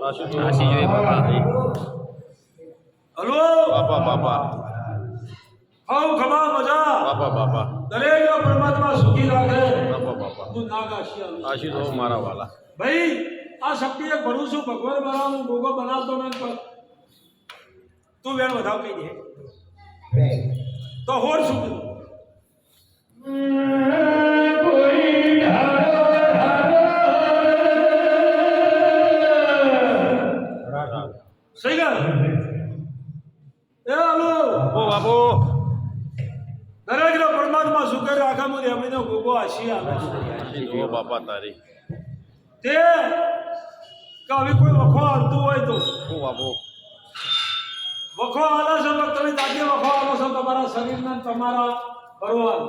આશી જોઈએ બાપા. હલો બાપા બાપા આવ ખમા મજા બાપા બાપા દરેક પરમાત્મા સુખી રાખે. બાપા બાપા તું નાગ આશી તો મારા વાલા. ભાઈ આ શક્તિ એક ભરું છું ભગવાન બનાવું ગોગો બનાવતો ને તું વેણ વધાવ કહી દે તો હોર શું કીધું સહી ગયો એ હાલો ઓ બાપુ દરેક નો પરમાત્મા સુખે રાખા મુજે અમીનો ગોગો આશી આવે જો બાપા તારી તે કે હવે કોઈ વખો હાલતું હોય તો ઓ બાપુ વખો હાલો છો તમે દાદી વખો હાલો છો તમારા શરીરના તમારા ભરવાન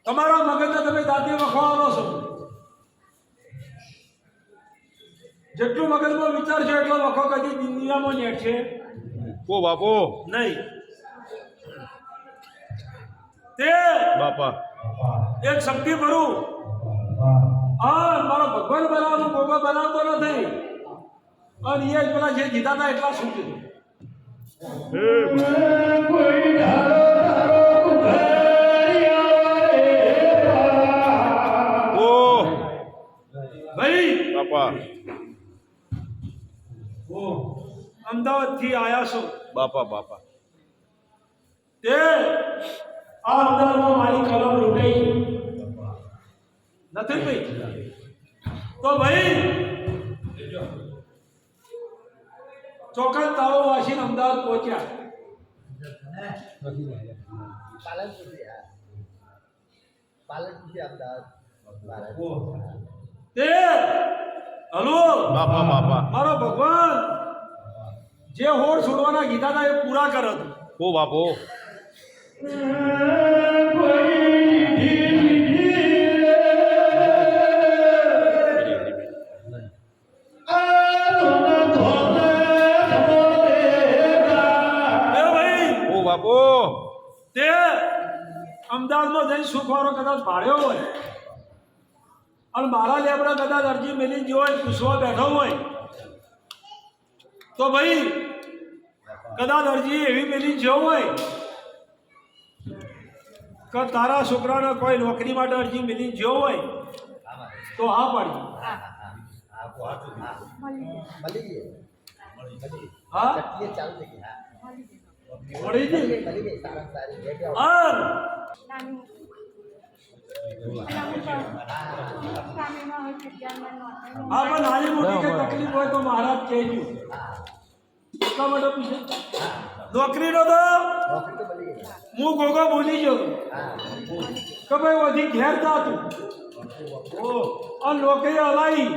તમારા મગજને તમે દાદી વખો હાલો છો જેટલું મગજમાં વિચાર છે એટલો વખો કદી દુનિયામાં નેટ છે ઓ બાપુ નહીં તે બાપા એક શક્તિ ભરું આ મારો ભગવાન બનાવવાનું ગોગો બનાવતો નથી અને એ જ પેલા જે જીતા હતા એટલા શું કીધું ઓ ભાઈ બાપા અમદાવાદ થી આયા છો બાપા બાપા તે આ અમદાવાદમાં મારી કલમ લૂંટાઈ નથી ભાઈ તો ભાઈ ચોક્કસ તાવો વાસીને અમદાવાદ પહોંચ્યા તે હલો બાપા બાપા મારો ભગવાન જે હોડ છોડવાના કીધા હતા એ પૂરા કરે ઓ બાપુ બાપુ તે અમદાવાદમાં જઈને સુખવાળો કદાચ ભાડ્યો હોય અને મારા લેબડા કદાચ અરજી મેલી ગયો હોય પૂછવા બેઠો હોય તો ભાઈ કદાચ અરજી એવી મેલી ગયો હોય કે તારા છોકરાને કોઈ નોકરી માટે અરજી મેલી ગયો હોય તો હા પાડી હા મળી ગઈ હા પણ નાની મોટી કઈ તકલીફ હોય તો મહારાજ કહેજો એટલા માટે પૂછે નોકરીનો તો હું ગોગો બોલી ગયો કે ભાઈ વધી ઘેર જાતું અને નોકરી હલાવી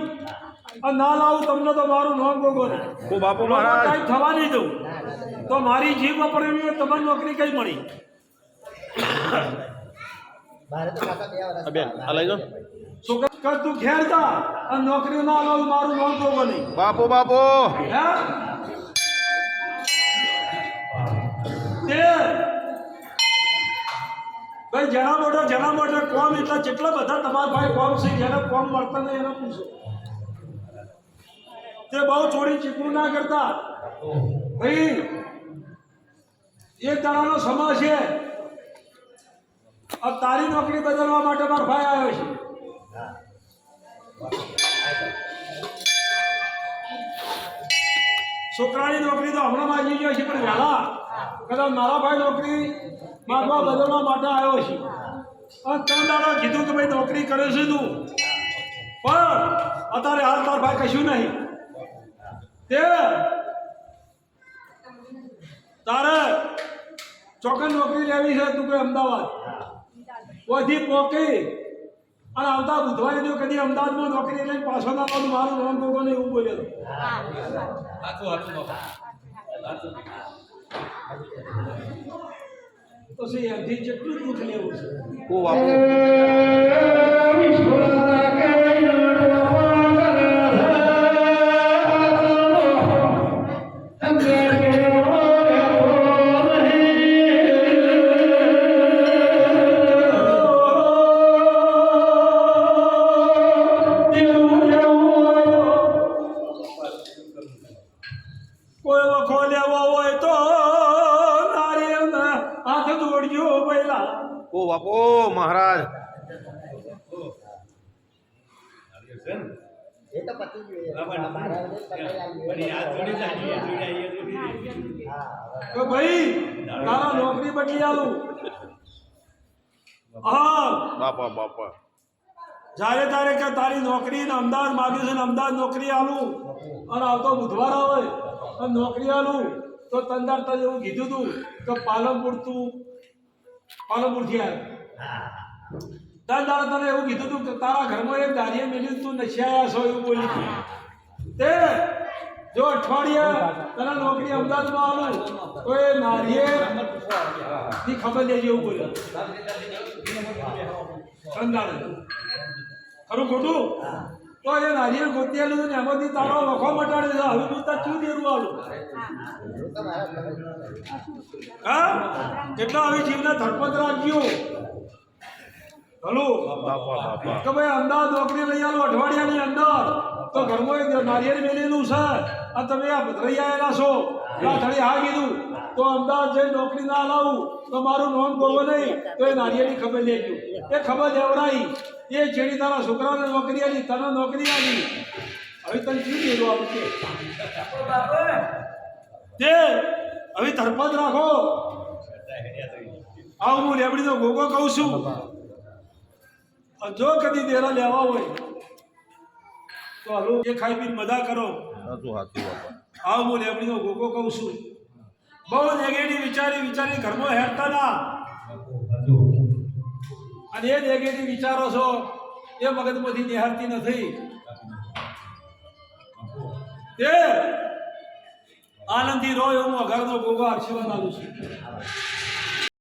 અને ના લાવું તમને તો મારું નામ ગોગો ને ઓ બાપુ મહારાજ કઈ થવા નહીં દઉં તો મારી જીભ વપરાવી હોય તમારી નોકરી કઈ મળી બેન આ લઈ જાઓ છોકરા તું ઘેર જા અને નોકરી ના લાવું મારું નામ ગોગો નહીં બાપુ બાપુ હે તે ભાઈ જણા મોટા કોમ એટલા જેટલા બધા તમારા ભાઈ કોમ છે જેને કોમ મળતા નહીં એને પૂછો તે બહુ ચોરી ચીકણું ના કરતા ભાઈ એક દાડાનો સમય છે अब तारी नौकरी बदलवा માટે મારો ભાઈ આવ્યો છે છોકરાની નોકરી તો હમણાં માંગી ગયો છે પણ વહેલા કદાચ મારા ભાઈ નોકરી માંગવા બદલવા માટે આવ્યો છે અને ત્રણ દાડા કીધું કે ભાઈ નોકરી કરે છે તું પણ અત્યારે હાલ તાર ભાઈ કશું નહીં તે તારે ચોક્કસ નોકરી લેવી છે તું કોઈ અમદાવાદ ઓથી પોકી અને આવતા બુધવારે જો કદી અમદાવાદમાં નોકરી લઈને પાછો ના આવતું મારું નામ ગોગો ને એવું બોલ્યો તો સી એમથી જેટલું દુઃખ લેવું છે ઓ બાપુ કોઈ વખો લેવો હોય તો નારિયેળના હાથ જોડજો પહેલા. ઓ બાપુ મહારાજ એ તો પતી ગયું કે ભાઈ તારા નોકરી બદલી આલું. હા બાપા બાપા જ્યારે તારે કે તારી નોકરી ને અમદાવાદ માગ્યું છે ને અમદાવાદ નોકરી આલું અને આવતો બુધવાર આવે અને નોકરી આલું તો તંદાર તને એવું કીધું તું કે પાલનપુરથી આવ્યો. તંદાર તને એવું કીધું તું કે તારા ઘરમાં એક દારીએ મેળ્યું તું નશિયા છો એવું બોલી તું. તે જો અઠવાડિયા તને નોકરી અમદાવાદમાં આલું તો એ નારિયેળ ની ખબર લેજે એવું બોલ્યો. તંદાર ખરું ખોટું તો એ નારિયેળ ગોતી આલું ને એમાંથી તારો વખો મટાડી દીધો. હવે તું તાર શું દેરું આલું? હા કેટલા હવે જીવને ધરપત રાખજો. હલો બાપા બાપા કે ભાઈ અમદાવાદ નોકરી લઈ આલો અઠવાડિયાની અંદર તો ઘરમાં એક નારિયેળ મેલેલું છે અને તમે આ ભદ્રઈ આવેલા છો આ થળી હા કીધું તો અમદાવાદ જઈને નોકરી ના લાવું તો મારું નોમ ગોવો નહીં તો એ નારિયેળની ખબર લેજો. એ ખબર લેવડાઈ એ છેડી તારા છોકરાને નોકરી આલી તને નોકરી આલી. હવે તને શું દેવું આવશે તે હવે ધરપત રાખો. આવું હું લેબડીનો ગોગો કહું છું. જો કદી દેરા લેવા હોય તો હાલો એ ખાઈ પીને મજા કરો. સાચું સાચું બાપા આવું હું લેબડીનો ગોગો કહું છું. બહુ નેગેટિવ વિચારી ઘરમાં હેરતા ના અને એ નેગેટિવ વિચારો છો એ મગજમાંથી નિહારતી નથી. તે આનંદથી રહો એવું અઘારનો ગોગો આશીર્વાદ આલું છું.